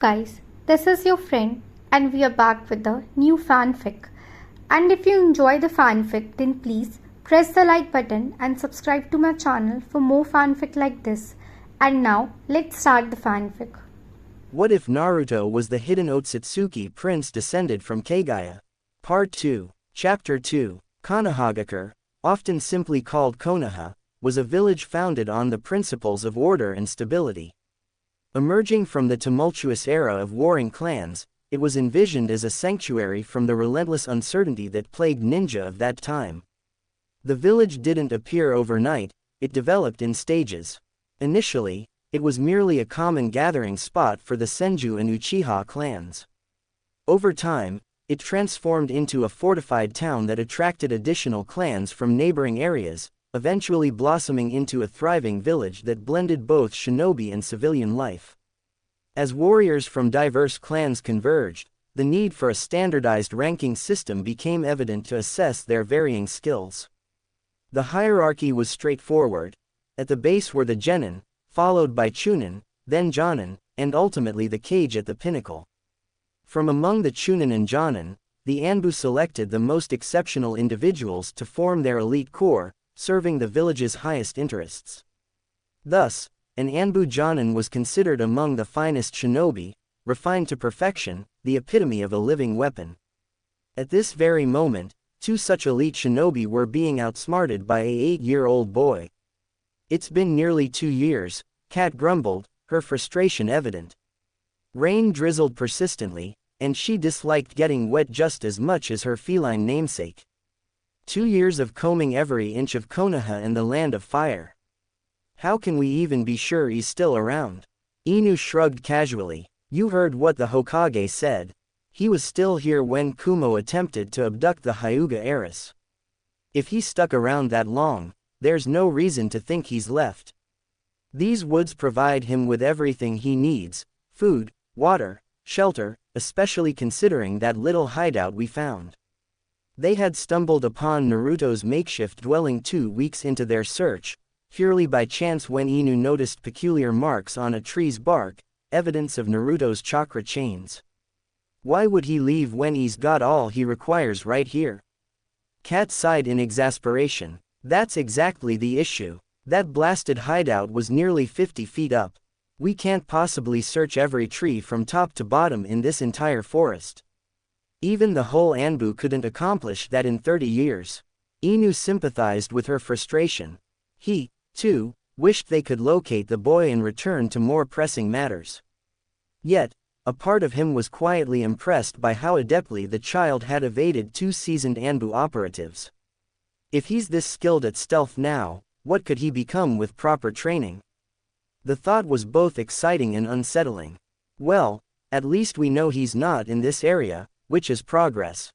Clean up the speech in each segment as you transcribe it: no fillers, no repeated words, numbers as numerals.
Guys, this is your friend, and we are back with a new fanfic. And if you enjoy the fanfic, then please press the like button and subscribe to my channel for more fanfic like this. And now, let's start the fanfic. What if Naruto was the hidden Ōtsutsuki prince descended from Kaguya? Part 2, Chapter 2. Konohagakure, often simply called Konoha, was a village founded on the principles of order and stability. Emerging from the tumultuous era of warring clans, it was envisioned as a sanctuary from the relentless uncertainty that plagued ninja of that time. The village didn't appear overnight, it developed in stages. Initially, it was merely a common gathering spot for the Senju and Uchiha clans. Over time, it transformed into a fortified town that attracted additional clans from neighboring areas, eventually blossoming into a thriving village that blended both shinobi and civilian life. As warriors from diverse clans converged, the need for a standardized ranking system became evident to assess their varying skills. The hierarchy was straightforward. At the base were the genin, followed by chunin, then jonin, and ultimately the kage at the pinnacle. From among the chunin and jonin, the Anbu selected the most exceptional individuals to form their elite corps, serving the village's highest interests. Thus, an Anbu jonin was considered among the finest shinobi, refined to perfection, the epitome of a living weapon. At this very moment, two such elite shinobi were being outsmarted by a 8-year-old boy. "It's been nearly 2 years, Kat grumbled, her frustration evident. Rain drizzled persistently, and she disliked getting wet just as much as her feline namesake. 2 years of combing every inch of Konoha and the Land of Fire. How can we even be sure he's still around?" Inu shrugged casually. "You heard what the Hokage said. He was still here when Kumo attempted to abduct the Hyuga heiress. If he stuck around that long, there's no reason to think he's left. These woods provide him with everything he needs: food, water, shelter, especially considering that little hideout we found." They had stumbled upon Naruto's makeshift dwelling 2 weeks into their search, purely by chance when Inu noticed peculiar marks on a tree's bark, evidence of Naruto's chakra chains. Why would he leave when he's got all he requires right here? Kat sighed in exasperation. That's exactly the issue. That blasted hideout was nearly 50 feet up. We can't possibly search every tree from top to bottom in this entire forest. Even the whole Anbu couldn't accomplish that in 30 years. Inu sympathized with her frustration. He, too, wished they could locate the boy and return to more pressing matters. Yet, a part of him was quietly impressed by how adeptly the child had evaded 2 seasoned Anbu operatives. If he's this skilled at stealth now, what could he become with proper training? The thought was both exciting and unsettling. Well, at least we know he's not in this area, which is progress.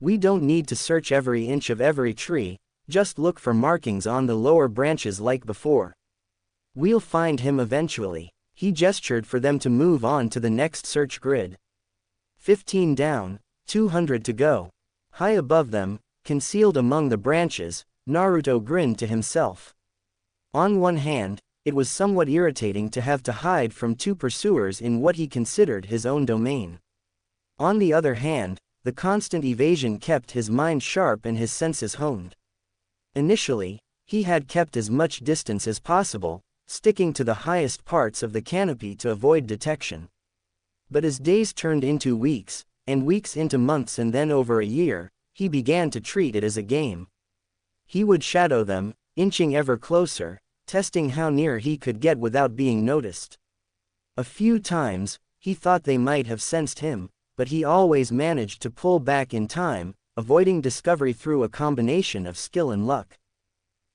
We don't need to search every inch of every tree, just look for markings on the lower branches like before. We'll find him eventually. He gestured for them to move on to the next search grid. 15 down, 200 to go. High above them, concealed among the branches, Naruto grinned to himself. On one hand, it was somewhat irritating to have to hide from 2 pursuers in what he considered his own domain. On the other hand, the constant evasion kept his mind sharp and his senses honed. Initially, he had kept as much distance as possible, sticking to the highest parts of the canopy to avoid detection. But as days turned into weeks, and weeks into months and then over a year, he began to treat it as a game. He would shadow them, inching ever closer, testing how near he could get without being noticed. A few times, he thought they might have sensed him, but he always managed to pull back in time, avoiding discovery through a combination of skill and luck.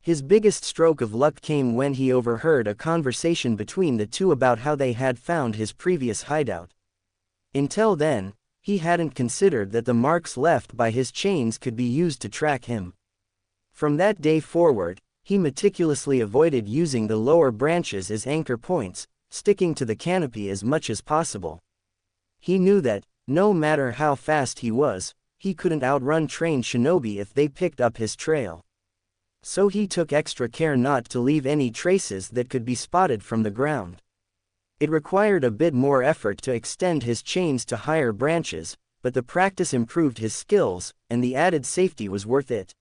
His biggest stroke of luck came when he overheard a conversation between the two about how they had found his previous hideout. Until then, he hadn't considered that the marks left by his chains could be used to track him. From that day forward, he meticulously avoided using the lower branches as anchor points, sticking to the canopy as much as possible. He knew that, no matter how fast he was, he couldn't outrun trained shinobi if they picked up his trail. So he took extra care not to leave any traces that could be spotted from the ground. It required a bit more effort to extend his chains to higher branches, but the practice improved his skills, and the added safety was worth it.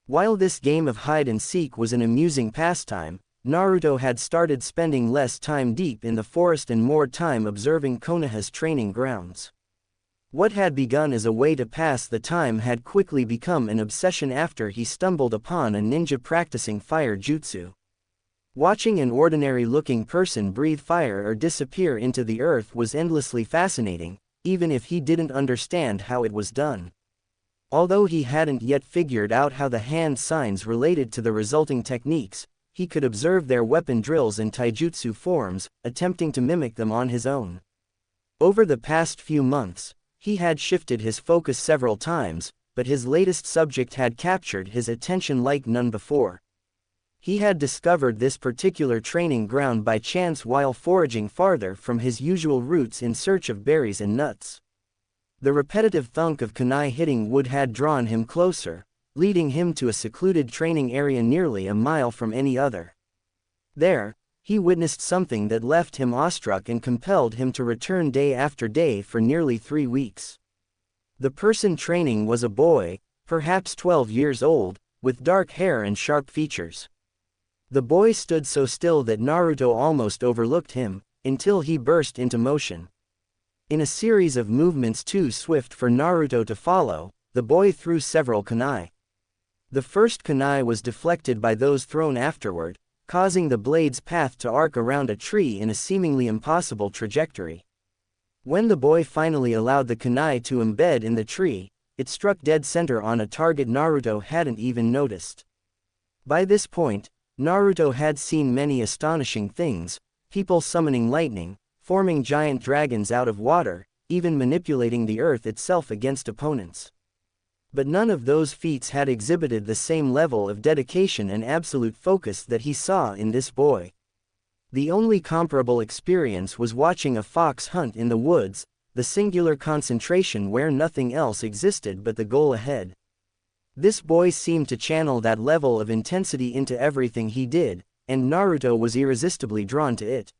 While this game of hide-and-seek was an amusing pastime, Naruto had started spending less time deep in the forest and more time observing Konoha's training grounds. What had begun as a way to pass the time had quickly become an obsession after he stumbled upon a ninja practicing fire jutsu. Watching an ordinary-looking person breathe fire or disappear into the earth was endlessly fascinating, even if he didn't understand how it was done. Although he hadn't yet figured out how the hand signs related to the resulting techniques, he could observe their weapon drills and taijutsu forms, attempting to mimic them on his own. Over the past few months, he had shifted his focus several times, but his latest subject had captured his attention like none before. He had discovered this particular training ground by chance while foraging farther from his usual routes in search of berries and nuts. The repetitive thunk of kunai hitting wood had drawn him closer, leading him to a secluded training area nearly a mile from any other. There, he witnessed something that left him awestruck and compelled him to return day after day for nearly 3 weeks. The person training was a boy, perhaps 12 years old, with dark hair and sharp features. The boy stood so still that Naruto almost overlooked him, until he burst into motion. In a series of movements too swift for Naruto to follow, the boy threw several kunai. The first kunai was deflected by those thrown afterward, causing the blade's path to arc around a tree in a seemingly impossible trajectory. When the boy finally allowed the kunai to embed in the tree, it struck dead center on a target Naruto hadn't even noticed. By this point, Naruto had seen many astonishing things: people summoning lightning, forming giant dragons out of water, even manipulating the earth itself against opponents. But none of those feats had exhibited the same level of dedication and absolute focus that he saw in this boy. The only comparable experience was watching a fox hunt in the woods, the singular concentration where nothing else existed but the goal ahead. This boy seemed to channel that level of intensity into everything he did, and Naruto was irresistibly drawn to it.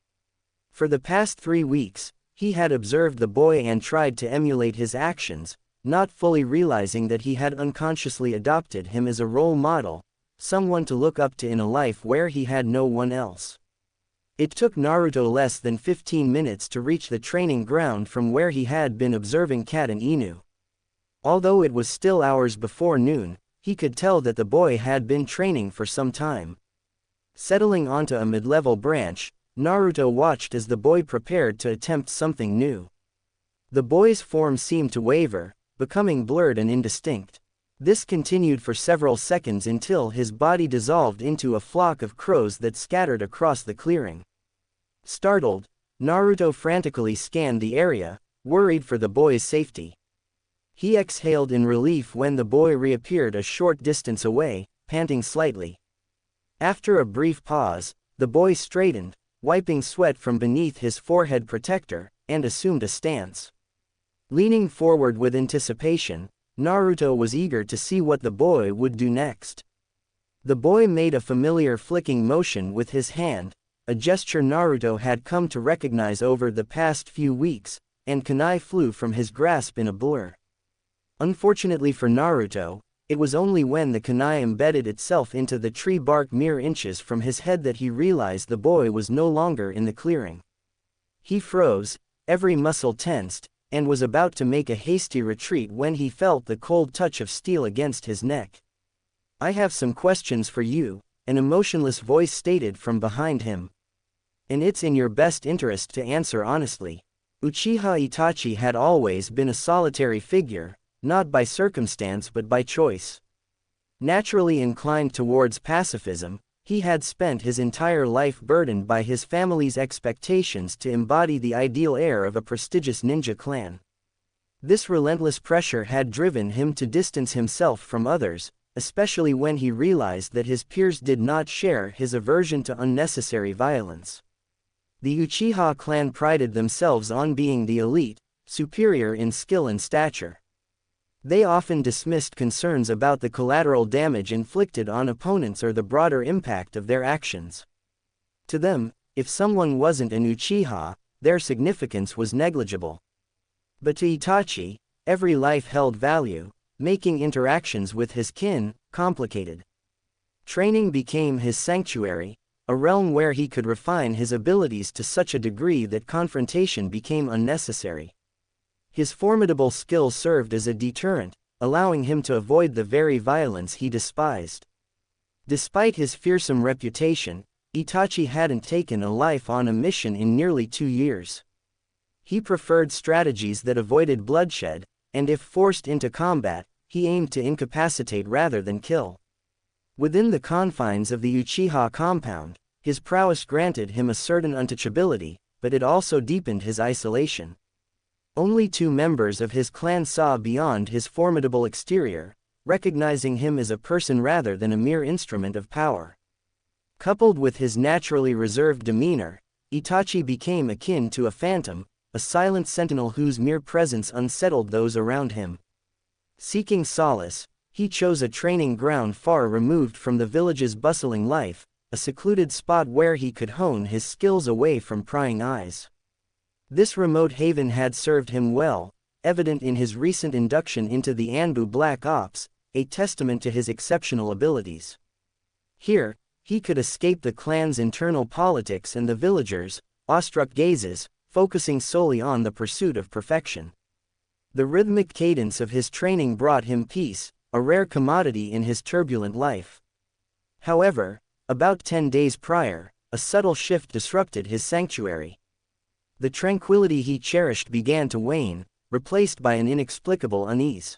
For the past 3 weeks, he had observed the boy and tried to emulate his actions, not fully realizing that he had unconsciously adopted him as a role model, someone to look up to in a life where he had no one else. It took Naruto less than 15 minutes to reach the training ground from where he had been observing Kat and Inu. Although it was still hours before noon, he could tell that the boy had been training for some time. Settling onto a mid-level branch, Naruto watched as the boy prepared to attempt something new. The boy's form seemed to waver, becoming blurred and indistinct. This continued for several seconds until his body dissolved into a flock of crows that scattered across the clearing. Startled, Naruto frantically scanned the area, worried for the boy's safety. He exhaled in relief when the boy reappeared a short distance away, panting slightly. After a brief pause, the boy straightened, wiping sweat from beneath his forehead protector, and assumed a stance. Leaning forward with anticipation, Naruto was eager to see what the boy would do next. The boy made a familiar flicking motion with his hand, a gesture Naruto had come to recognize over the past few weeks, and kunai flew from his grasp in a blur. Unfortunately for Naruto, it was only when the kunai embedded itself into the tree bark mere inches from his head that he realized the boy was no longer in the clearing. He froze, every muscle tensed, and was about to make a hasty retreat when he felt the cold touch of steel against his neck. "I have some questions for you," an emotionless voice stated from behind him. "And it's in your best interest to answer honestly." Uchiha Itachi had always been a solitary figure, not by circumstance but by choice. Naturally inclined towards pacifism, he had spent his entire life burdened by his family's expectations to embody the ideal heir of a prestigious ninja clan. This relentless pressure had driven him to distance himself from others, especially when he realized that his peers did not share his aversion to unnecessary violence. The Uchiha clan prided themselves on being the elite, superior in skill and stature. They often dismissed concerns about the collateral damage inflicted on opponents or the broader impact of their actions. To them, If someone wasn't an Uchiha, their significance was negligible. But to Itachi, every life held value, making interactions with his kin complicated. Training became his sanctuary, a realm where he could refine his abilities to such a degree that confrontation became unnecessary. His formidable skill served as a deterrent, allowing him to avoid the very violence he despised. Despite his fearsome reputation, Itachi hadn't taken a life on a mission in nearly 2 years. He preferred strategies that avoided bloodshed, and if forced into combat, he aimed to incapacitate rather than kill. Within the confines of the Uchiha compound, his prowess granted him a certain untouchability, but it also deepened his isolation. Only 2 members of his clan saw beyond his formidable exterior, recognizing him as a person rather than a mere instrument of power. Coupled with his naturally reserved demeanor, Itachi became akin to a phantom, a silent sentinel whose mere presence unsettled those around him. Seeking solace, he chose a training ground far removed from the village's bustling life, a secluded spot where he could hone his skills away from prying eyes. This remote haven had served him well, evident in his recent induction into the Anbu Black Ops, a testament to his exceptional abilities. Here, he could escape the clan's internal politics and the villagers' awestruck gazes, focusing solely on the pursuit of perfection. The rhythmic cadence of his training brought him peace, a rare commodity in his turbulent life. However, about 10 days prior, a subtle shift disrupted his sanctuary. The tranquility he cherished began to wane, replaced by an inexplicable unease.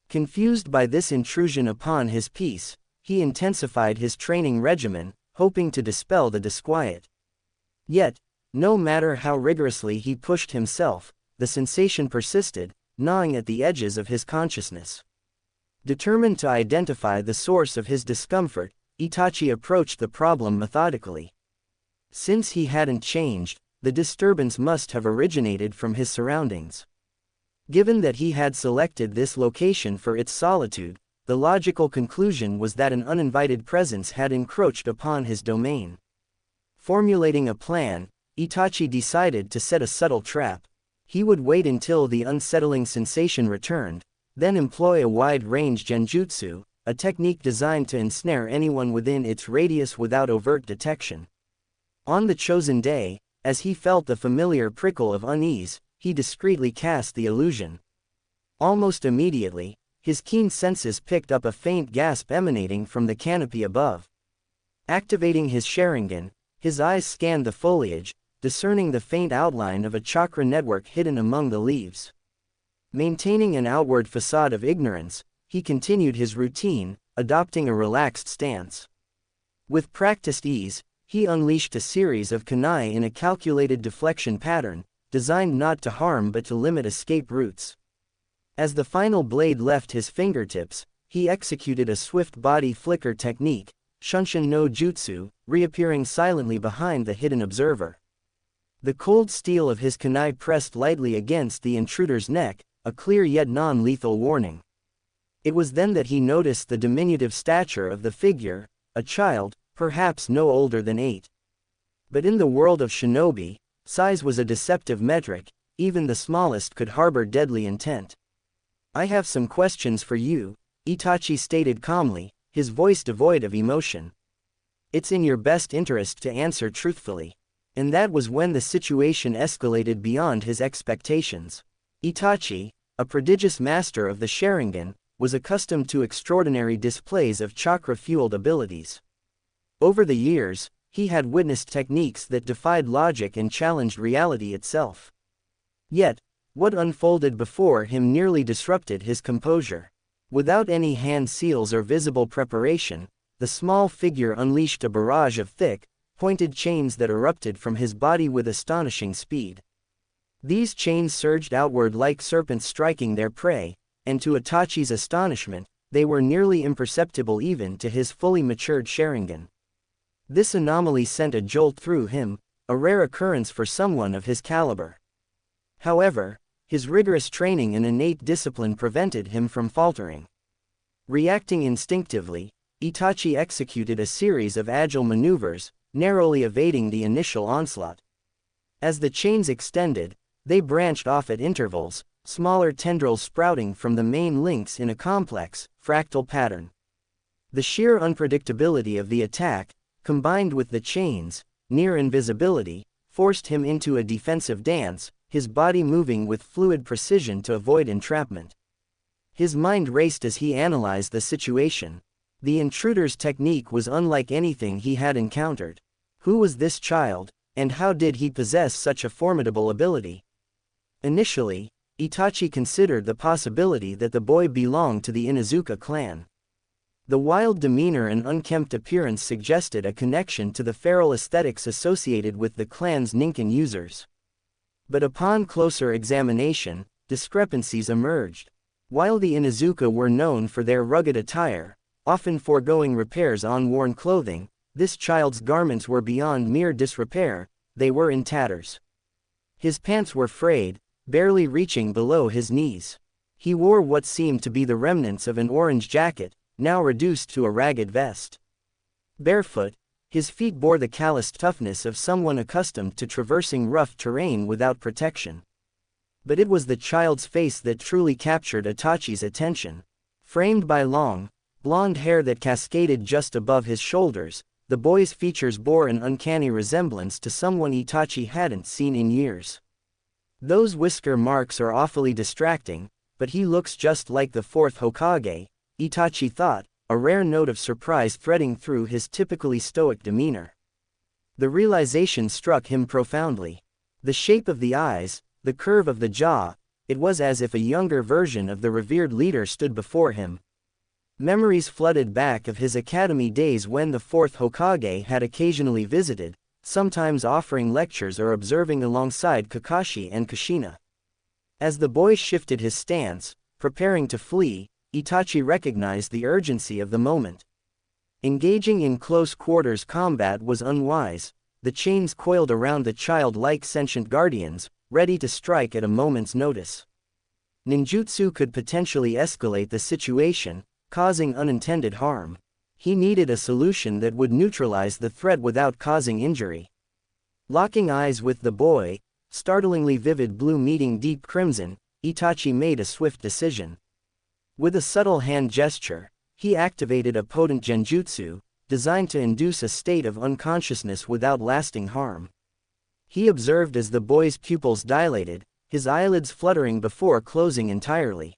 Confused by this intrusion upon his peace, he intensified his training regimen, hoping to dispel the disquiet. Yet, no matter how rigorously he pushed himself, the sensation persisted, gnawing at the edges of his consciousness. Determined to identify the source of his discomfort, Itachi approached the problem methodically. Since he hadn't changed, the disturbance must have originated from his surroundings. Given that he had selected this location for its solitude, the logical conclusion was that an uninvited presence had encroached upon his domain. Formulating a plan, Itachi decided to set a subtle trap. He would wait until the unsettling sensation returned, then employ a wide-range genjutsu, a technique designed to ensnare anyone within its radius without overt detection. On the chosen day, as he felt the familiar prickle of unease, he discreetly cast the illusion. Almost immediately, his keen senses picked up a faint gasp emanating from the canopy above. Activating his Sharingan, his eyes scanned the foliage, discerning the faint outline of a chakra network hidden among the leaves. Maintaining an outward facade of ignorance, he continued his routine, adopting a relaxed stance. With practiced ease, he unleashed a series of kunai in a calculated deflection pattern, designed not to harm but to limit escape routes. As the final blade left his fingertips, he executed a swift body flicker technique, Shunshin no Jutsu, reappearing silently behind the hidden observer. The cold steel of his kunai pressed lightly against the intruder's neck, a clear yet non-lethal warning. It was then that he noticed the diminutive stature of the figure, a child, perhaps no older than 8. But in the world of shinobi, size was a deceptive metric, even the smallest could harbor deadly intent. "I have some questions for you," Itachi stated calmly, his voice devoid of emotion. "It's in your best interest to answer truthfully." And that was when the situation escalated beyond his expectations. Itachi, a prodigious master of the Sharingan, was accustomed to extraordinary displays of chakra-fueled abilities. Over the years, he had witnessed techniques that defied logic and challenged reality itself. Yet, what unfolded before him nearly disrupted his composure. Without any hand seals or visible preparation, the small figure unleashed a barrage of thick, pointed chains that erupted from his body with astonishing speed. These chains surged outward like serpents striking their prey, and to Itachi's astonishment, they were nearly imperceptible even to his fully matured Sharingan. This anomaly sent a jolt through him, a rare occurrence for someone of his caliber. However, his rigorous training and innate discipline prevented him from faltering. Reacting instinctively, Itachi executed a series of agile maneuvers, narrowly evading the initial onslaught. As the chains extended, they branched off at intervals, smaller tendrils sprouting from the main links in a complex, fractal pattern. The sheer unpredictability of the attack, combined with the chains, near invisibility, forced him into a defensive dance, his body moving with fluid precision to avoid entrapment. His mind raced as he analyzed the situation. The intruder's technique was unlike anything he had encountered. Who was this child, and how did he possess such a formidable ability? Initially, Itachi considered the possibility that the boy belonged to the Inuzuka clan. The wild demeanor and unkempt appearance suggested a connection to the feral aesthetics associated with the clan's Ninken users. But upon closer examination, discrepancies emerged. While the Inuzuka were known for their rugged attire, often foregoing repairs on worn clothing, this child's garments were beyond mere disrepair, they were in tatters. His pants were frayed, barely reaching below his knees. He wore what seemed to be the remnants of an orange jacket, now reduced to a ragged vest. Barefoot, his feet bore the calloused toughness of someone accustomed to traversing rough terrain without protection. But it was the child's face that truly captured Itachi's attention. Framed by long, blonde hair that cascaded just above his shoulders, the boy's features bore an uncanny resemblance to someone Itachi hadn't seen in years. Those whisker marks are awfully distracting, but he looks just like the fourth Hokage, Itachi thought, a rare note of surprise threading through his typically stoic demeanor. The realization struck him profoundly. The shape of the eyes, the curve of the jaw, it was as if a younger version of the revered leader stood before him. Memories flooded back of his academy days when the fourth Hokage had occasionally visited, sometimes offering lectures or observing alongside Kakashi and Kushina. As the boy shifted his stance, preparing to flee, Itachi recognized the urgency of the moment. Engaging in close quarters combat was unwise. The chains coiled around the child like sentient guardians, ready to strike at a moment's notice. Ninjutsu could potentially escalate the situation, causing unintended harm. He needed a solution that would neutralize the threat without causing injury. Locking eyes with the boy, startlingly vivid blue meeting deep crimson, Itachi made a swift decision. With a subtle hand gesture, he activated a potent genjutsu, designed to induce a state of unconsciousness without lasting harm. He observed as the boy's pupils dilated, his eyelids fluttering before closing entirely.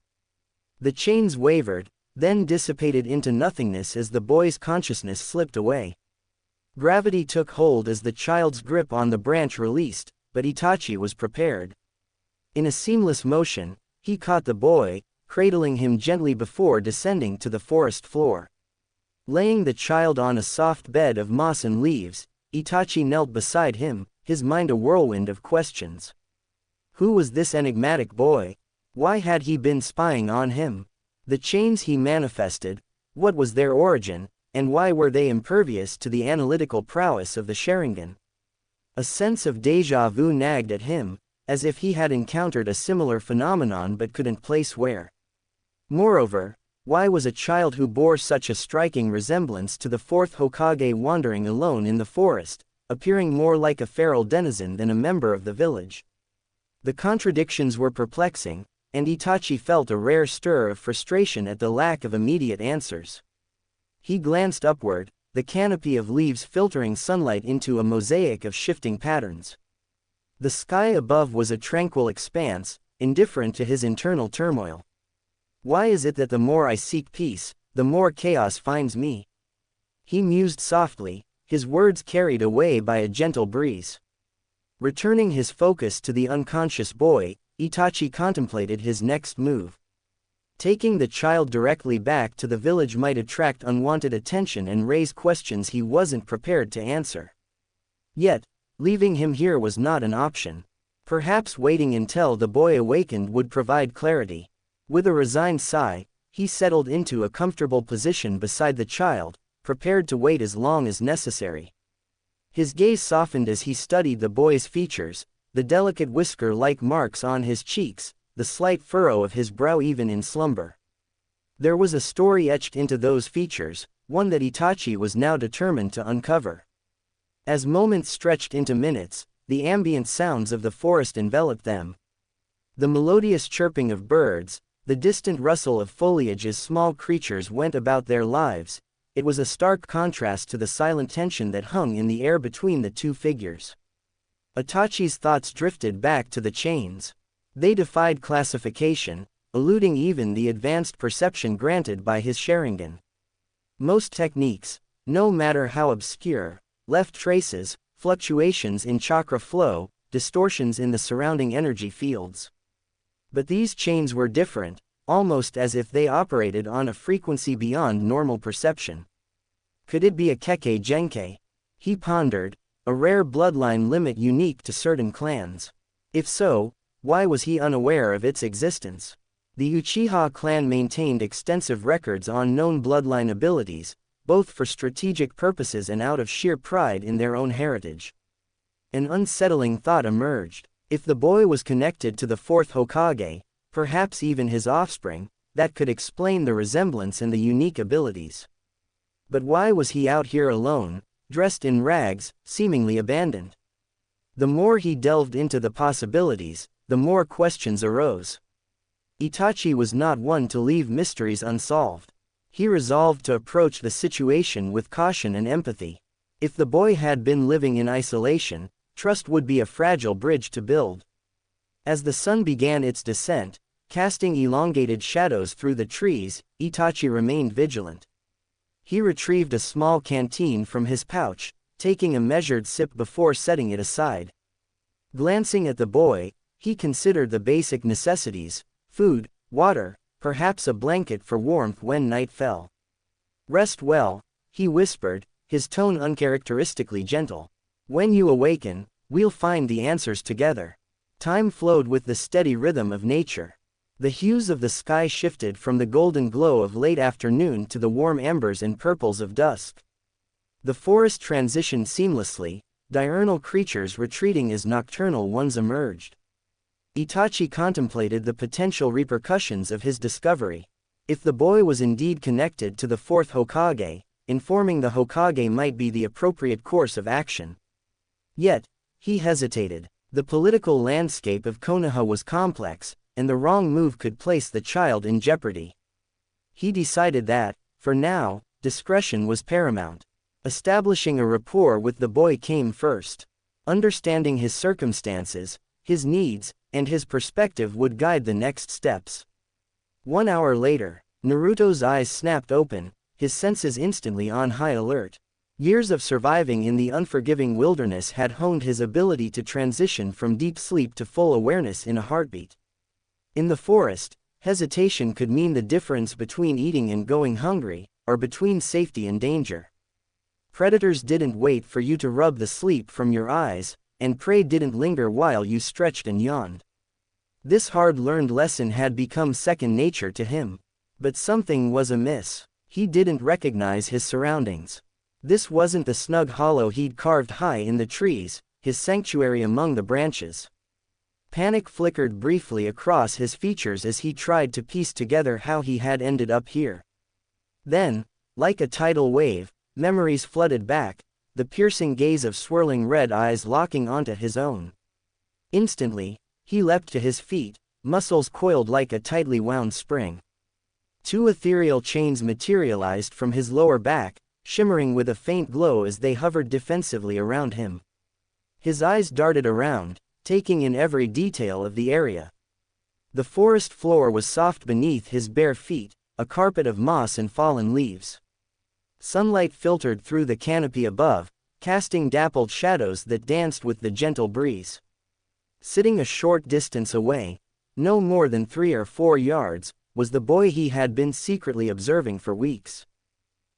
The chains wavered, then dissipated into nothingness as the boy's consciousness slipped away. Gravity took hold as the child's grip on the branch released, but Itachi was prepared. In a seamless motion, he caught the boy, cradling him gently before descending to the forest floor. Laying the child on a soft bed of moss and leaves, Itachi knelt beside him, his mind a whirlwind of questions. Who was this enigmatic boy? Why had he been spying on him? The chains he manifested, what was their origin, and why were they impervious to the analytical prowess of the Sharingan? A sense of déjà vu nagged at him, as if he had encountered a similar phenomenon but couldn't place where. Moreover, why was a child who bore such a striking resemblance to the fourth Hokage wandering alone in the forest, appearing more like a feral denizen than a member of the village? The contradictions were perplexing, and Itachi felt a rare stir of frustration at the lack of immediate answers. He glanced upward, the canopy of leaves filtering sunlight into a mosaic of shifting patterns. The sky above was a tranquil expanse, indifferent to his internal turmoil. Why is it that the more I seek peace, the more chaos finds me? He mused softly, his words carried away by a gentle breeze. Returning his focus to the unconscious boy, Itachi contemplated his next move. Taking the child directly back to the village might attract unwanted attention and raise questions he wasn't prepared to answer. Yet, leaving him here was not an option. Perhaps waiting until the boy awakened would provide clarity. With a resigned sigh, he settled into a comfortable position beside the child, prepared to wait as long as necessary. His gaze softened as he studied the boy's features, the delicate whisker-like marks on his cheeks, the slight furrow of his brow even in slumber. There was a story etched into those features, one that Itachi was now determined to uncover. As moments stretched into minutes, the ambient sounds of the forest enveloped them. The melodious chirping of birds, the distant rustle of foliage as small creatures went about their lives, it was a stark contrast to the silent tension that hung in the air between the two figures. Itachi's thoughts drifted back to the chains. They defied classification, eluding even the advanced perception granted by his Sharingan. Most techniques, no matter how obscure, left traces, fluctuations in chakra flow, distortions in the surrounding energy fields. But these chains were different, almost as if they operated on a frequency beyond normal perception. Could it be a Kekkei Genkai? He pondered, a rare bloodline limit unique to certain clans. If so, why was he unaware of its existence? The Uchiha clan maintained extensive records on known bloodline abilities, both for strategic purposes and out of sheer pride in their own heritage. An unsettling thought emerged. If the boy was connected to the fourth Hokage, perhaps even his offspring, that could explain the resemblance and the unique abilities. But why was he out here alone, dressed in rags, seemingly abandoned? The more he delved into the possibilities, the more questions arose. Itachi was not one to leave mysteries unsolved. He resolved to approach the situation with caution and empathy. If the boy had been living in isolation, trust would be a fragile bridge to build. As the sun began its descent, casting elongated shadows through the trees, Itachi remained vigilant. He retrieved a small canteen from his pouch, taking a measured sip before setting it aside. Glancing at the boy, he considered the basic necessities: food, water, perhaps a blanket for warmth when night fell. "Rest well," he whispered, his tone uncharacteristically gentle. "When you awaken, we'll find the answers together." Time flowed with the steady rhythm of nature. The hues of the sky shifted from the golden glow of late afternoon to the warm ambers and purples of dusk. The forest transitioned seamlessly, diurnal creatures retreating as nocturnal ones emerged. Itachi contemplated the potential repercussions of his discovery. If the boy was indeed connected to the fourth Hokage, informing the Hokage might be the appropriate course of action. Yet, he hesitated. The political landscape of Konoha was complex, and the wrong move could place the child in jeopardy. He decided that, for now, discretion was paramount. Establishing a rapport with the boy came first. Understanding his circumstances, his needs, and his perspective would guide the next steps. 1 hour later, Naruto's eyes snapped open, his senses instantly on high alert. Years of surviving in the unforgiving wilderness had honed his ability to transition from deep sleep to full awareness in a heartbeat. In the forest, hesitation could mean the difference between eating and going hungry, or between safety and danger. Predators didn't wait for you to rub the sleep from your eyes, and prey didn't linger while you stretched and yawned. This hard-learned lesson had become second nature to him. But something was amiss. He didn't recognize his surroundings. This wasn't the snug hollow he'd carved high in the trees, his sanctuary among the branches. Panic flickered briefly across his features as he tried to piece together how he had ended up here. Then, like a tidal wave, memories flooded back, the piercing gaze of swirling red eyes locking onto his own. Instantly, he leapt to his feet, muscles coiled like a tightly wound spring. 2 ethereal chains materialized from his lower back, shimmering with a faint glow as they hovered defensively around him. His eyes darted around, taking in every detail of the area. The forest floor was soft beneath his bare feet, a carpet of moss and fallen leaves. Sunlight filtered through the canopy above, casting dappled shadows that danced with the gentle breeze. Sitting a short distance away, no more than 3 or 4 yards, was the boy he had been secretly observing for weeks.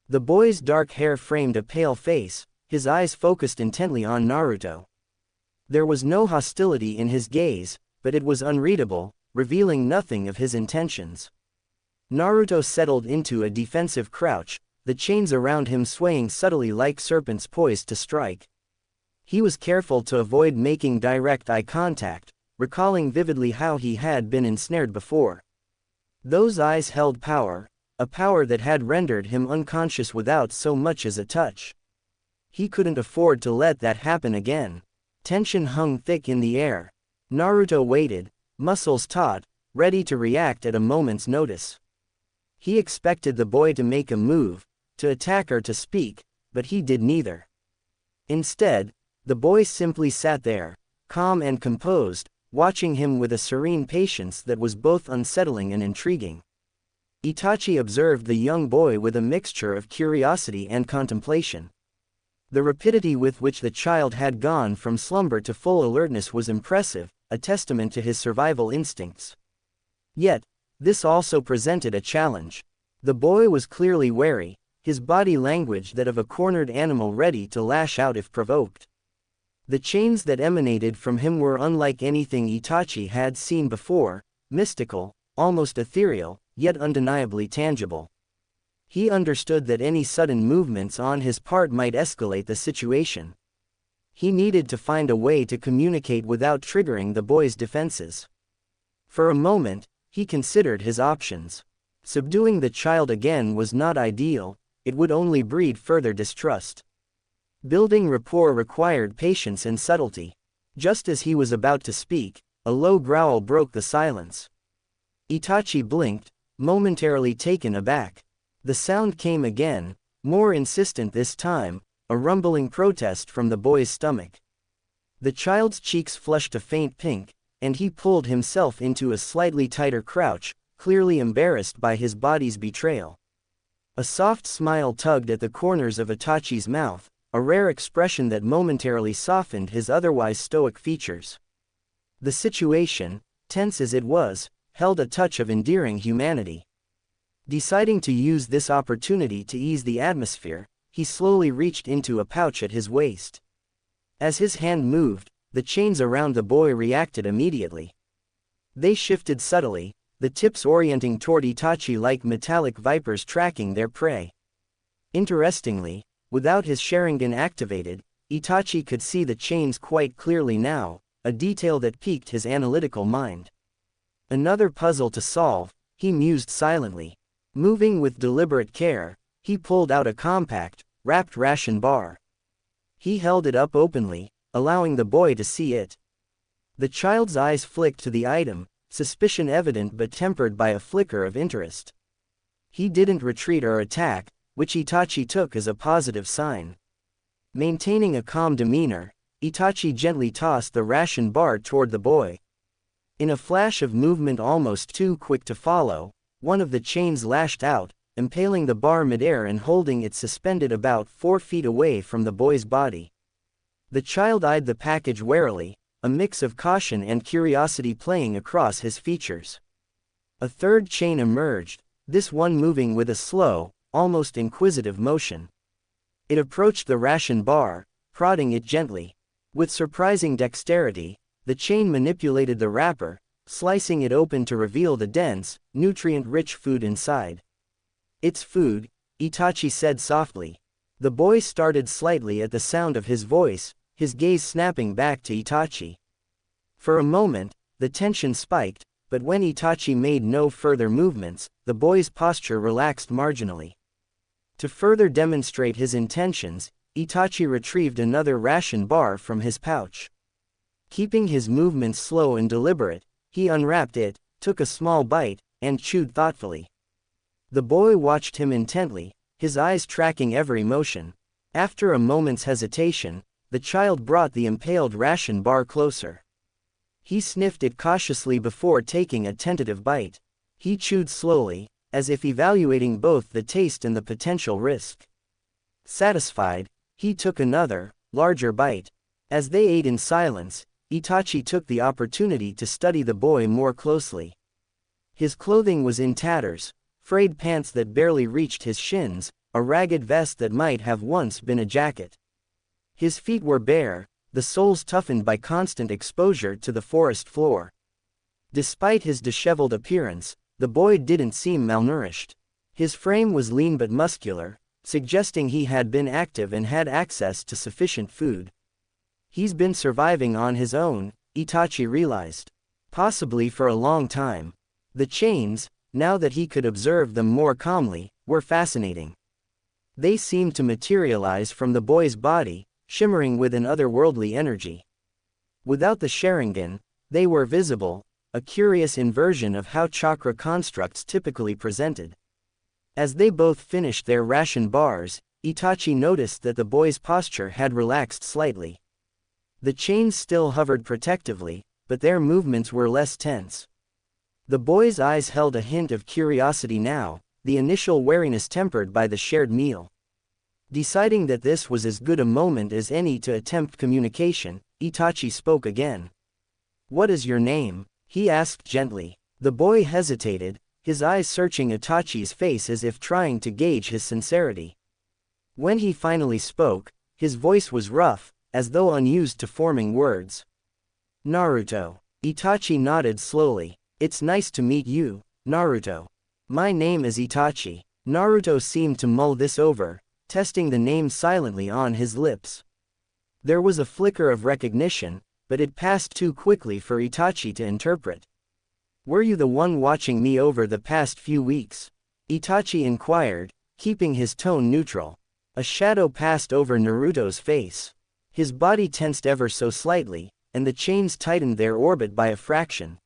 The boy's dark hair framed a pale face, his eyes focused intently on Naruto. There was no hostility in his gaze, but it was unreadable, revealing nothing of his intentions. Naruto settled into a defensive crouch, the chains around him swaying subtly like serpents poised to strike. He was careful to avoid making direct eye contact, recalling vividly how he had been ensnared before. Those eyes held power, a power that had rendered him unconscious without so much as a touch. He couldn't afford to let that happen again. Tension hung thick in the air. Naruto waited, muscles taut, ready to react at a moment's notice. He expected the boy to make a move, to attack or to speak, but he did neither. Instead, the boy simply sat there, calm and composed, watching him with a serene patience that was both unsettling and intriguing. Itachi observed the young boy with a mixture of curiosity and contemplation. The rapidity with which the child had gone from slumber to full alertness was impressive, a testament to his survival instincts. Yet, this also presented a challenge. The boy was clearly wary, his body language that of a cornered animal ready to lash out if provoked. The chains that emanated from him were unlike anything Itachi had seen before, mystical, almost ethereal, yet undeniably tangible. He understood that any sudden movements on his part might escalate the situation. He needed to find a way to communicate without triggering the boy's defenses. For a moment, he considered his options. Subduing the child again was not ideal, it would only breed further distrust. Building rapport required patience and subtlety. Just as he was about to speak, a low growl broke the silence. Itachi blinked, momentarily taken aback. The sound came again, more insistent this time, a rumbling protest from the boy's stomach. The child's cheeks flushed a faint pink, and he pulled himself into a slightly tighter crouch, clearly embarrassed by his body's betrayal. A soft smile tugged at the corners of Itachi's mouth, a rare expression that momentarily softened his otherwise stoic features. The situation, tense as it was, held a touch of endearing humanity. Deciding to use this opportunity to ease the atmosphere, he slowly reached into a pouch at his waist. As his hand moved, the chains around the boy reacted immediately. They shifted subtly, the tips orienting toward Itachi like metallic vipers tracking their prey. Interestingly, without his Sharingan activated, Itachi could see the chains quite clearly now, a detail that piqued his analytical mind. Another puzzle to solve, he mused silently. Moving with deliberate care, he pulled out a compact, wrapped ration bar. He held it up openly, allowing the boy to see it. The child's eyes flicked to the item, suspicion evident but tempered by a flicker of interest. He didn't retreat or attack, which Itachi took as a positive sign. Maintaining a calm demeanor, Itachi gently tossed the ration bar toward the boy. In a flash of movement almost too quick to follow, one of the chains lashed out, impaling the bar midair and holding it suspended about 4 feet away from the boy's body. The child eyed the package warily, a mix of caution and curiosity playing across his features. A third chain emerged, this one moving with a slow, almost inquisitive motion. It approached the ration bar, prodding it gently. With surprising dexterity, the chain manipulated the wrapper, slicing it open to reveal the dense, nutrient-rich food inside. "It's food," Itachi said softly. The boy started slightly at the sound of his voice, his gaze snapping back to Itachi. For a moment, the tension spiked, but when Itachi made no further movements, the boy's posture relaxed marginally. To further demonstrate his intentions, Itachi retrieved another ration bar from his pouch. Keeping his movements slow and deliberate, he unwrapped it, took a small bite, and chewed thoughtfully. The boy watched him intently, his eyes tracking every motion. After a moment's hesitation, the child brought the impaled ration bar closer. He sniffed it cautiously before taking a tentative bite. He chewed slowly, as if evaluating both the taste and the potential risk. Satisfied, he took another, larger bite. As they ate in silence, Itachi took the opportunity to study the boy more closely. His clothing was in tatters, frayed pants that barely reached his shins, a ragged vest that might have once been a jacket. His feet were bare, the soles toughened by constant exposure to the forest floor. Despite his disheveled appearance, the boy didn't seem malnourished. His frame was lean but muscular, suggesting he had been active and had access to sufficient food. He's been surviving on his own, Itachi realized. Possibly for a long time. The chains, now that he could observe them more calmly, were fascinating. They seemed to materialize from the boy's body, shimmering with an otherworldly energy. Without the Sharingan, they were visible, a curious inversion of how chakra constructs typically presented. As they both finished their ration bars, Itachi noticed that the boy's posture had relaxed slightly. The chains still hovered protectively, but their movements were less tense. The boy's eyes held a hint of curiosity now, the initial wariness tempered by the shared meal. Deciding that this was as good a moment as any to attempt communication, Itachi spoke again. "What is your name?" he asked gently. The boy hesitated, his eyes searching Itachi's face as if trying to gauge his sincerity. When he finally spoke, his voice was rough, as though unused to forming words. "Naruto." Itachi nodded slowly. "It's nice to meet you, Naruto. My name is Itachi." Naruto seemed to mull this over, testing the name silently on his lips. There was a flicker of recognition, but it passed too quickly for Itachi to interpret. "Were you the one watching me over the past few weeks?" Itachi inquired, keeping his tone neutral. A shadow passed over Naruto's face. His body tensed ever so slightly, and the chains tightened their orbit by a fraction.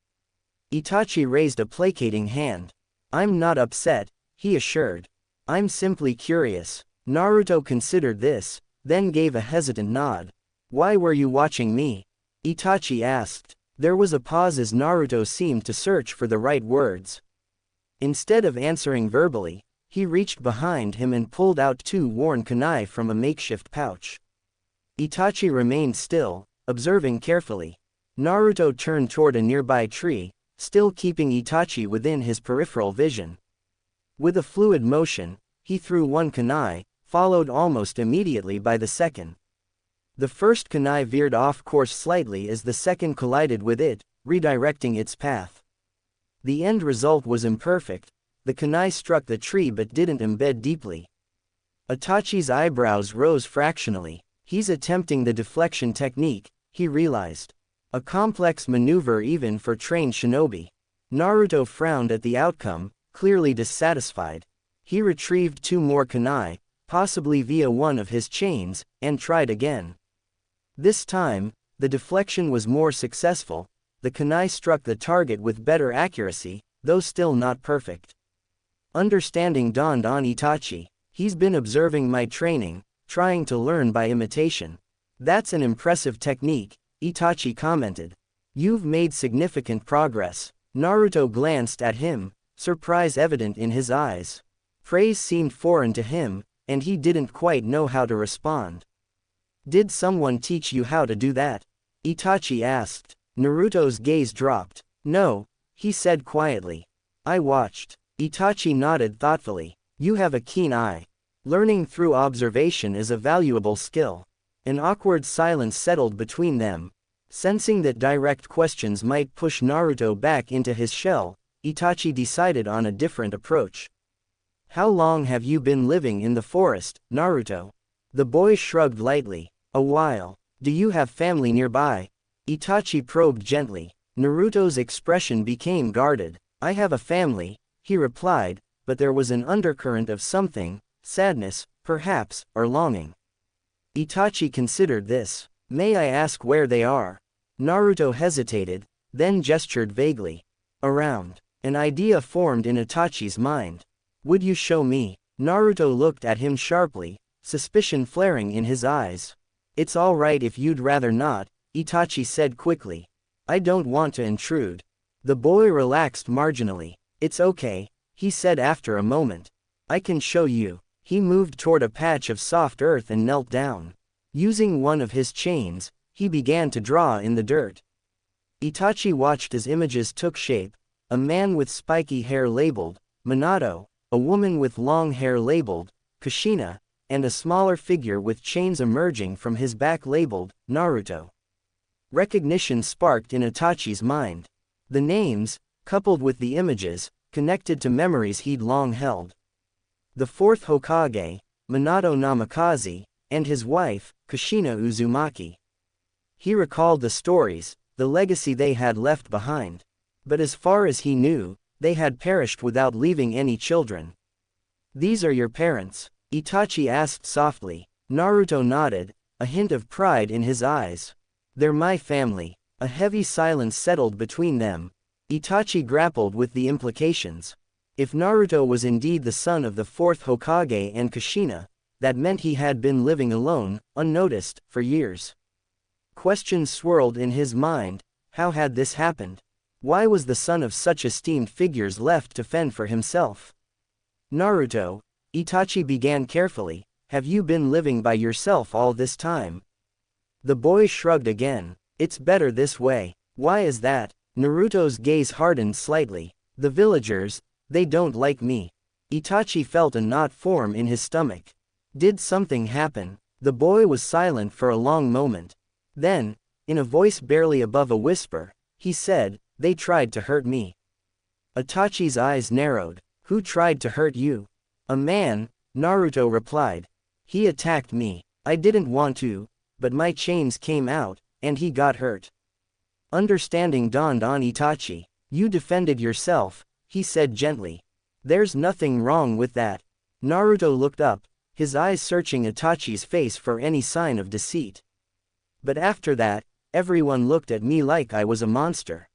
Itachi raised a placating hand. "I'm not upset," he assured. "I'm simply curious." Naruto considered this, then gave a hesitant nod. "Why were you watching me?" Itachi asked. There was a pause as Naruto seemed to search for the right words. Instead of answering verbally, he reached behind him and pulled out 2 worn kunai from a makeshift pouch. Itachi remained still, observing carefully. Naruto turned toward a nearby tree, still keeping Itachi within his peripheral vision. With a fluid motion, he threw 1 kunai, followed almost immediately by the second. The first kunai veered off course slightly as the second collided with it, redirecting its path. The end result was imperfect. The kunai struck the tree but didn't embed deeply. Itachi's eyebrows rose fractionally. He's attempting the deflection technique, he realized. A complex maneuver even for trained shinobi. Naruto frowned at the outcome, clearly dissatisfied. He retrieved 2 more kunai, possibly via one of his chains, and tried again. This time, the deflection was more successful. The kunai struck the target with better accuracy, though still not perfect. Understanding dawned on Itachi. He's been observing my training, trying to learn by imitation. That's an impressive technique, Itachi commented. You've made significant progress. Naruto glanced at him, surprise evident in his eyes. Praise seemed foreign to him, and he didn't quite know how to respond. Did someone teach you how to do that? Itachi asked. Naruto's gaze dropped. No, he said quietly. I watched. Itachi nodded thoughtfully. You have a keen eye. Learning through observation is a valuable skill. An awkward silence settled between them. Sensing that direct questions might push Naruto back into his shell, Itachi decided on a different approach. How long have you been living in the forest, Naruto? The boy shrugged lightly. A while. Do you have family nearby? Itachi probed gently. Naruto's expression became guarded. I have a family, he replied, but there was an undercurrent of something, sadness, perhaps, or longing. Itachi considered this. May I ask where they are? Naruto hesitated, then gestured vaguely. Around. An idea formed in Itachi's mind. Would you show me? Naruto looked at him sharply, suspicion flaring in his eyes. It's all right if you'd rather not, Itachi said quickly. I don't want to intrude. The boy relaxed marginally. It's okay, he said after a moment. I can show you. He moved toward a patch of soft earth and knelt down. Using one of his chains, he began to draw in the dirt. Itachi watched as images took shape. A man with spiky hair labeled Minato, a woman with long hair labeled Kushina, and a smaller figure with chains emerging from his back labeled Naruto. Recognition sparked in Itachi's mind. The names, coupled with the images, connected to memories he'd long held. The 4th Hokage, Minato Namikaze, and his wife, Kushina Uzumaki. He recalled the stories, the legacy they had left behind. But as far as he knew, they had perished without leaving any children. These are your parents. Itachi asked softly. Naruto nodded, a hint of pride in his eyes. They're my family. A heavy silence settled between them. Itachi grappled with the implications. If Naruto was indeed the son of the fourth Hokage and Kushina, that meant he had been living alone, unnoticed, for years. Questions swirled in his mind. How had this happened? Why was the son of such esteemed figures left to fend for himself? Naruto, Itachi began carefully, have you been living by yourself all this time? The boy shrugged again. It's better this way. Why is that? Naruto's gaze hardened slightly. The villagers, they don't like me. Itachi felt a knot form in his stomach. Did something happen? The boy was silent for a long moment. Then, in a voice barely above a whisper, he said, they tried to hurt me. Itachi's eyes narrowed. Who tried to hurt you? A man, Naruto replied. He attacked me. I didn't want to, but my chains came out, and he got hurt. Understanding dawned on Itachi. You defended yourself, he said gently. There's nothing wrong with that. Naruto looked up, his eyes searching Itachi's face for any sign of deceit. But after that, everyone looked at me like I was a monster.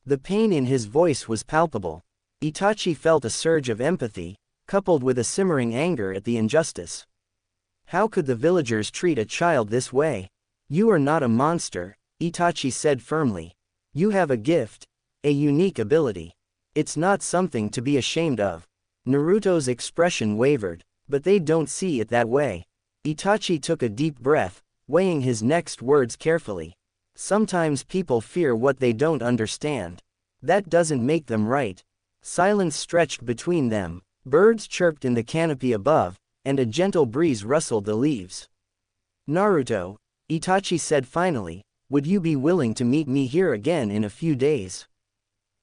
The pain in his voice was palpable. Itachi felt a surge of empathy, coupled with a simmering anger at the injustice. How could the villagers treat a child this way? You are not a monster, Itachi said firmly. You have a gift, a unique ability. It's not something to be ashamed of. Naruto's expression wavered, but they don't see it that way. Itachi took a deep breath, weighing his next words carefully. Sometimes people fear what they don't understand. That doesn't make them right. Silence stretched between them. Birds chirped in the canopy above, and a gentle breeze rustled the leaves. Naruto, Itachi said finally, would you be willing to meet me here again in a few days?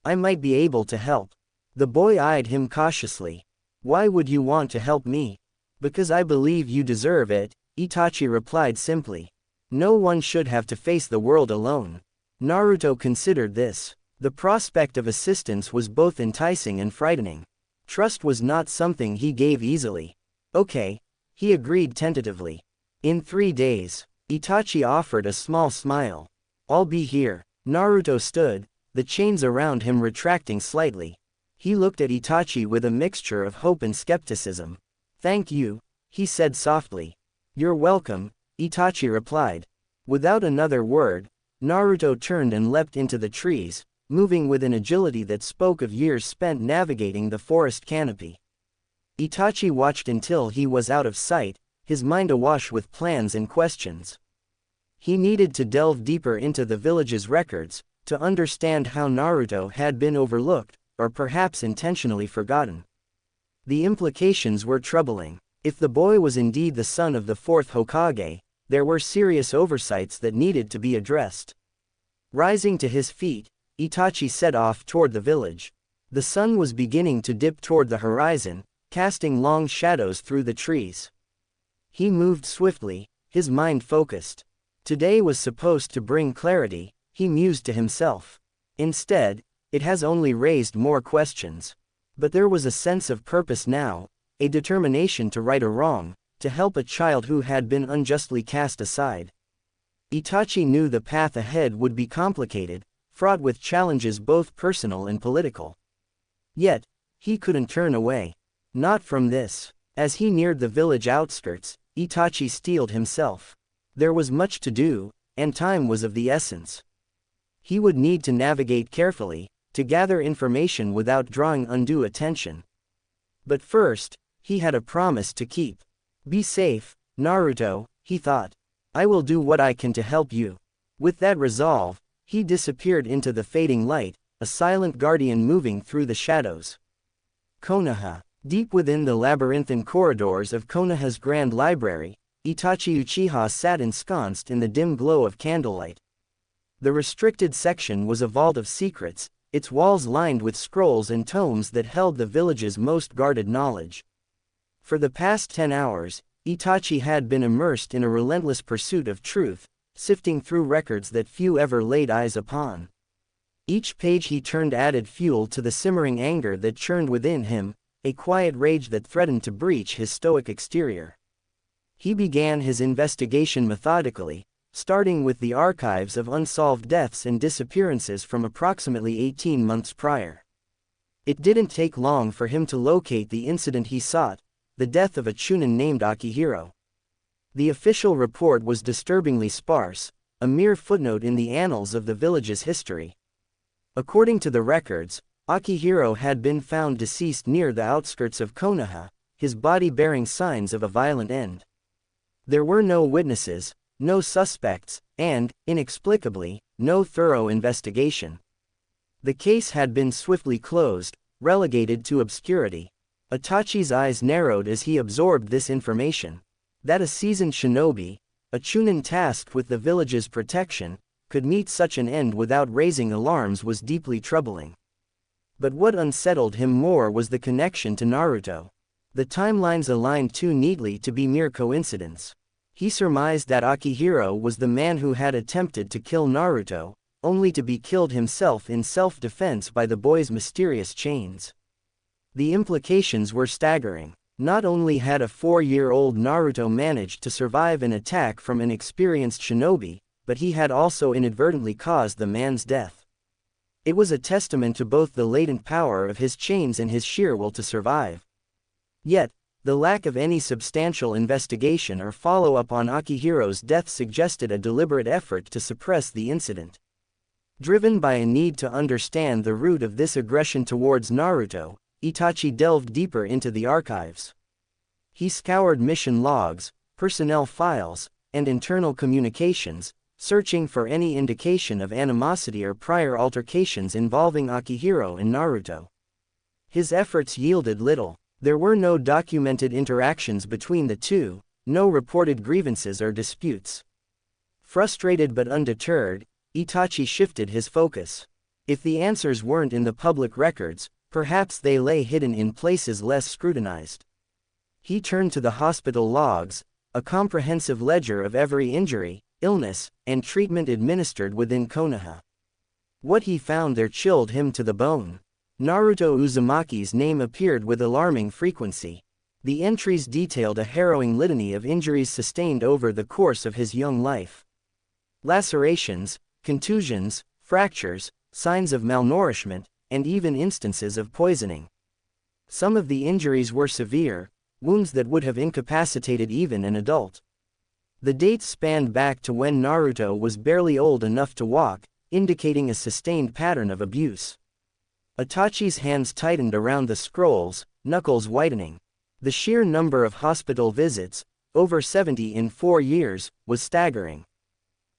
I might be able to help. The boy eyed him cautiously. Why would you want to help me? Because I believe you deserve it, Itachi replied simply. No one should have to face the world alone. Naruto considered this. The prospect of assistance was both enticing and frightening. Trust was not something he gave easily. Okay, he agreed tentatively. In 3 days, Itachi offered a small smile. I'll be here. Naruto stood, the chains around him retracting slightly. He looked at Itachi with a mixture of hope and skepticism. Thank you, he said softly. You're welcome, Itachi replied. Without another word, Naruto turned and leapt into the trees, moving with an agility that spoke of years spent navigating the forest canopy. Itachi watched until he was out of sight, his mind awash with plans and questions. He needed to delve deeper into the village's records, to understand how Naruto had been overlooked, or perhaps intentionally forgotten. The implications were troubling. If the boy was indeed the son of the fourth Hokage, there were serious oversights that needed to be addressed. Rising to his feet, Itachi set off toward the village. The sun was beginning to dip toward the horizon, casting long shadows through the trees. He moved swiftly, his mind focused. Today was supposed to bring clarity, he mused to himself. Instead, it has only raised more questions. But there was a sense of purpose now, a determination to right a wrong, to help a child who had been unjustly cast aside. Itachi knew the path ahead would be complicated, fraught with challenges both personal and political. Yet, he couldn't turn away. Not from this. As he neared the village outskirts, Itachi steeled himself. There was much to do, and time was of the essence. He would need to navigate carefully, to gather information without drawing undue attention. But first, he had a promise to keep. Be safe, Naruto, he thought. I will do what I can to help you. With that resolve, he disappeared into the fading light, a silent guardian moving through the shadows. Konoha. Deep within the labyrinthine corridors of Konoha's grand library, Itachi Uchiha sat ensconced in the dim glow of candlelight. The restricted section was a vault of secrets, its walls lined with scrolls and tomes that held the village's most guarded knowledge. For the past 10 hours, Itachi had been immersed in a relentless pursuit of truth, sifting through records that few ever laid eyes upon. Each page he turned added fuel to the simmering anger that churned within him, a quiet rage that threatened to breach his stoic exterior. He began his investigation methodically, starting with the archives of unsolved deaths and disappearances from approximately 18 months prior. It didn't take long for him to locate the incident he sought, the death of a chunin named Akihiro. The official report was disturbingly sparse, a mere footnote in the annals of the village's history. According to the records, Akihiro had been found deceased near the outskirts of Konoha, his body bearing signs of a violent end. There were no witnesses, no suspects, and, inexplicably, no thorough investigation. The case had been swiftly closed, relegated to obscurity. Itachi's eyes narrowed as he absorbed this information. That a seasoned shinobi, a chunin tasked with the village's protection, could meet such an end without raising alarms was deeply troubling. But what unsettled him more was the connection to Naruto. The timelines aligned too neatly to be mere coincidence. He surmised that Akihiro was the man who had attempted to kill Naruto, only to be killed himself in self-defense by the boy's mysterious chains. The implications were staggering. Not only had a 4-year-old Naruto managed to survive an attack from an experienced shinobi, but he had also inadvertently caused the man's death. It was a testament to both the latent power of his chains and his sheer will to survive. Yet, the lack of any substantial investigation or follow-up on Akihiro's death suggested a deliberate effort to suppress the incident. Driven by a need to understand the root of this aggression towards Naruto, Itachi delved deeper into the archives. He scoured mission logs, personnel files, and internal communications, searching for any indication of animosity or prior altercations involving Akihiro and Naruto. His efforts yielded little. There were no documented interactions between the two, no reported grievances or disputes. Frustrated but undeterred, Itachi shifted his focus. If the answers weren't in the public records, perhaps they lay hidden in places less scrutinized. He turned to the hospital logs, a comprehensive ledger of every injury, illness, and treatment administered within Konoha. What he found there chilled him to the bone. Naruto Uzumaki's name appeared with alarming frequency. The entries detailed a harrowing litany of injuries sustained over the course of his young life. Lacerations, contusions, fractures, signs of malnourishment, and even instances of poisoning. Some of the injuries were severe, wounds that would have incapacitated even an adult. The dates spanned back to when Naruto was barely old enough to walk, indicating a sustained pattern of abuse. Itachi's hands tightened around the scrolls, knuckles whitening. The sheer number of hospital visits, over 70 in 4 years, was staggering.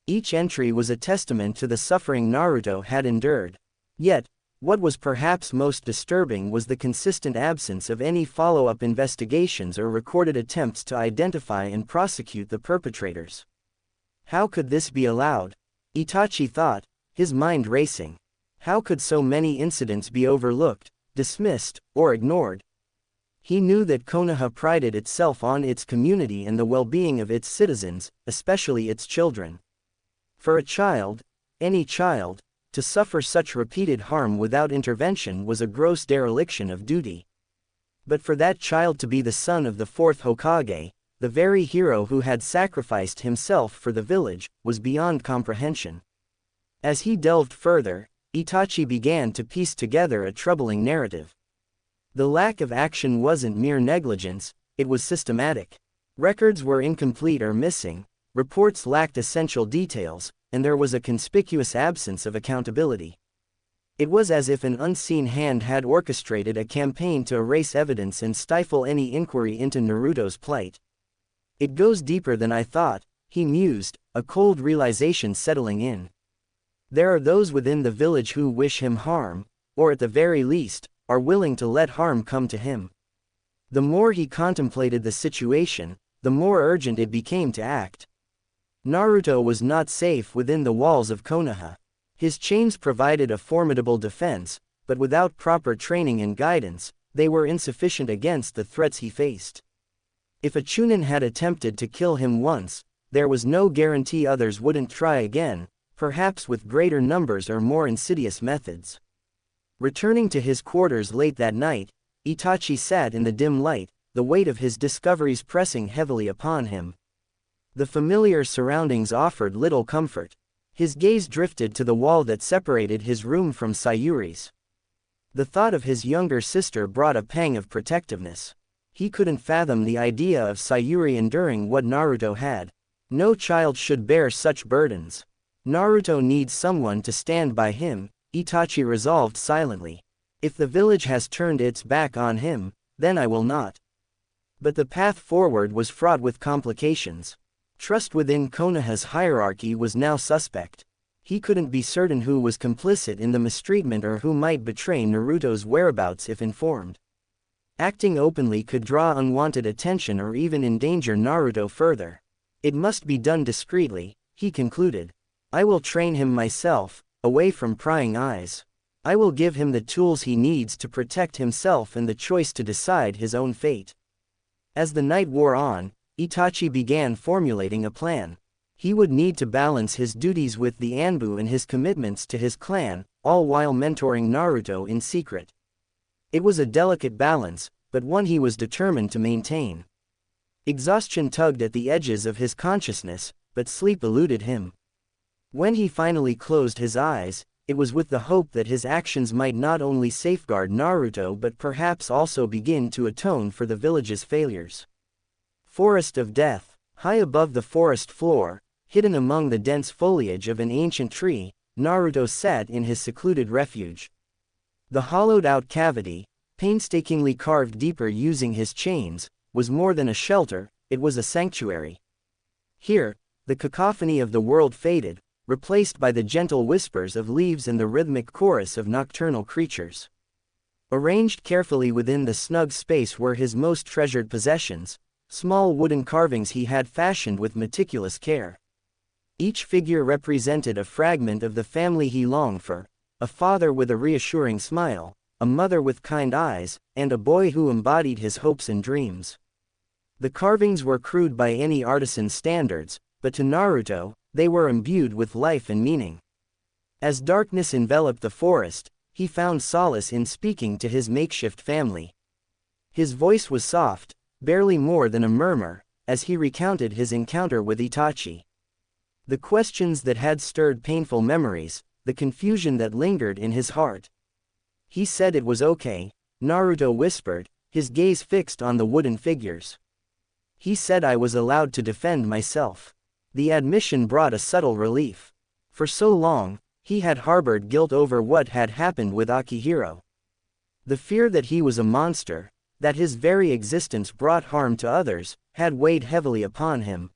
Each entry was a testament to the suffering Naruto had endured. Yet, what was perhaps most disturbing was the consistent absence of any follow-up investigations or recorded attempts to identify and prosecute the perpetrators. How could this be allowed? Itachi thought, his mind racing. How could so many incidents be overlooked, dismissed, or ignored? He knew that Konoha prided itself on its community and the well-being of its citizens, especially its children. For a child, any child, to suffer such repeated harm without intervention was a gross dereliction of duty. But for that child to be the son of the 4th Hokage, the very hero who had sacrificed himself for the village, was beyond comprehension. As he delved further, Itachi began to piece together a troubling narrative. The lack of action wasn't mere negligence, it was systematic. Records were incomplete or missing, reports lacked essential details, and there was a conspicuous absence of accountability. It was as if an unseen hand had orchestrated a campaign to erase evidence and stifle any inquiry into Naruto's plight. It goes deeper than I thought, he mused, a cold realization settling in. There are those within the village who wish him harm, or at the very least, are willing to let harm come to him. The more he contemplated the situation, the more urgent it became to act. Naruto was not safe within the walls of Konoha. His chains provided a formidable defense, but without proper training and guidance, they were insufficient against the threats he faced. If a Chunin had attempted to kill him once, there was no guarantee others wouldn't try again, perhaps with greater numbers or more insidious methods. Returning to his quarters late that night, Itachi sat in the dim light, the weight of his discoveries pressing heavily upon him. The familiar surroundings offered little comfort. His gaze drifted to the wall that separated his room from Sayuri's. The thought of his younger sister brought a pang of protectiveness. He couldn't fathom the idea of Sayuri enduring what Naruto had. No child should bear such burdens. Naruto needs someone to stand by him, Itachi resolved silently. If the village has turned its back on him, then I will not. But the path forward was fraught with complications. Trust within Konoha's hierarchy was now suspect. He couldn't be certain who was complicit in the mistreatment or who might betray Naruto's whereabouts if informed. Acting openly could draw unwanted attention or even endanger Naruto further. It must be done discreetly, he concluded. I will train him myself, away from prying eyes. I will give him the tools he needs to protect himself and the choice to decide his own fate. As the night wore on, Itachi began formulating a plan. He would need to balance his duties with the Anbu and his commitments to his clan, all while mentoring Naruto in secret. It was a delicate balance, but one he was determined to maintain. Exhaustion tugged at the edges of his consciousness, but sleep eluded him. When he finally closed his eyes, it was with the hope that his actions might not only safeguard Naruto but perhaps also begin to atone for the village's failures. Forest of Death. High above the forest floor, hidden among the dense foliage of an ancient tree, Naruto sat in his secluded refuge. The hollowed-out cavity, painstakingly carved deeper using his chains, was more than a shelter, it was a sanctuary. Here, the cacophony of the world faded, replaced by the gentle whispers of leaves and the rhythmic chorus of nocturnal creatures. Arranged carefully within the snug space were his most treasured possessions, small wooden carvings he had fashioned with meticulous care. Each figure represented a fragment of the family he longed for, a father with a reassuring smile, a mother with kind eyes, and a boy who embodied his hopes and dreams. The carvings were crude by any artisan's standards, but to Naruto, they were imbued with life and meaning. As darkness enveloped the forest, he found solace in speaking to his makeshift family. His voice was soft, barely more than a murmur, as he recounted his encounter with Itachi. The questions that had stirred painful memories, the confusion that lingered in his heart. He said it was okay, Naruto whispered, his gaze fixed on the wooden figures. He said I was allowed to defend myself. The admission brought a subtle relief. For so long, he had harbored guilt over what had happened with Akihiro. The fear that he was a monster, that his very existence brought harm to others, had weighed heavily upon him.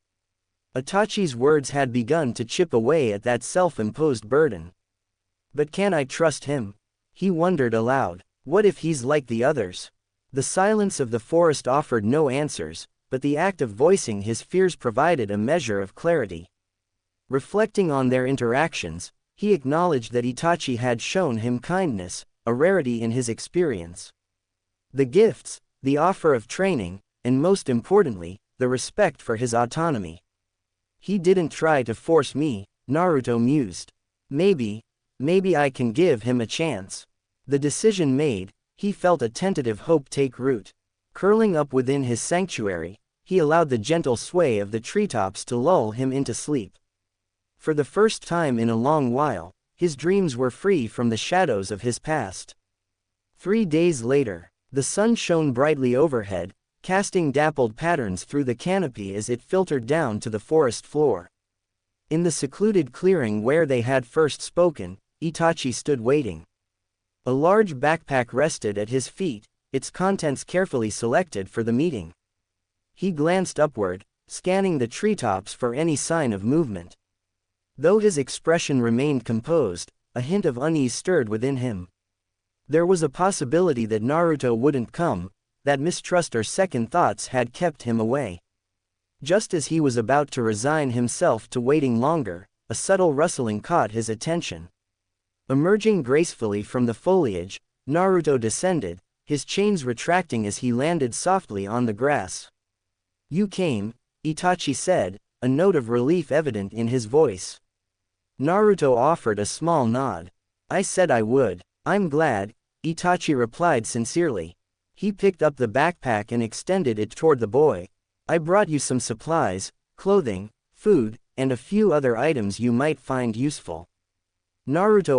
Itachi's words had begun to chip away at that self-imposed burden. But can I trust him? He wondered aloud. What if he's like the others? The silence of the forest offered no answers, but the act of voicing his fears provided a measure of clarity. Reflecting on their interactions, he acknowledged that Itachi had shown him kindness, a rarity in his experience. The gifts, the offer of training, and most importantly, the respect for his autonomy. He didn't try to force me, Naruto mused. Maybe I can give him a chance. The decision made, he felt a tentative hope take root. Curling up within his sanctuary, he allowed the gentle sway of the treetops to lull him into sleep. For the first time in a long while, his dreams were free from the shadows of his past. 3 days later, the sun shone brightly overhead, casting dappled patterns through the canopy as it filtered down to the forest floor. In the secluded clearing where they had first spoken, Itachi stood waiting. A large backpack rested at his feet, its contents carefully selected for the meeting. He glanced upward, scanning the treetops for any sign of movement. Though his expression remained composed, a hint of unease stirred within him. There was a possibility that Naruto wouldn't come, that mistrust or second thoughts had kept him away. Just as he was about to resign himself to waiting longer, a subtle rustling caught his attention. Emerging gracefully from the foliage, Naruto descended, his chains retracting as he landed softly on the grass. "You came," Itachi said, a note of relief evident in his voice. Naruto offered a small nod. "I said I would." "I'm glad," Itachi replied sincerely. He picked up the backpack and extended it toward the boy. I brought you some supplies, clothing, food, and a few other items you might find useful. Naruto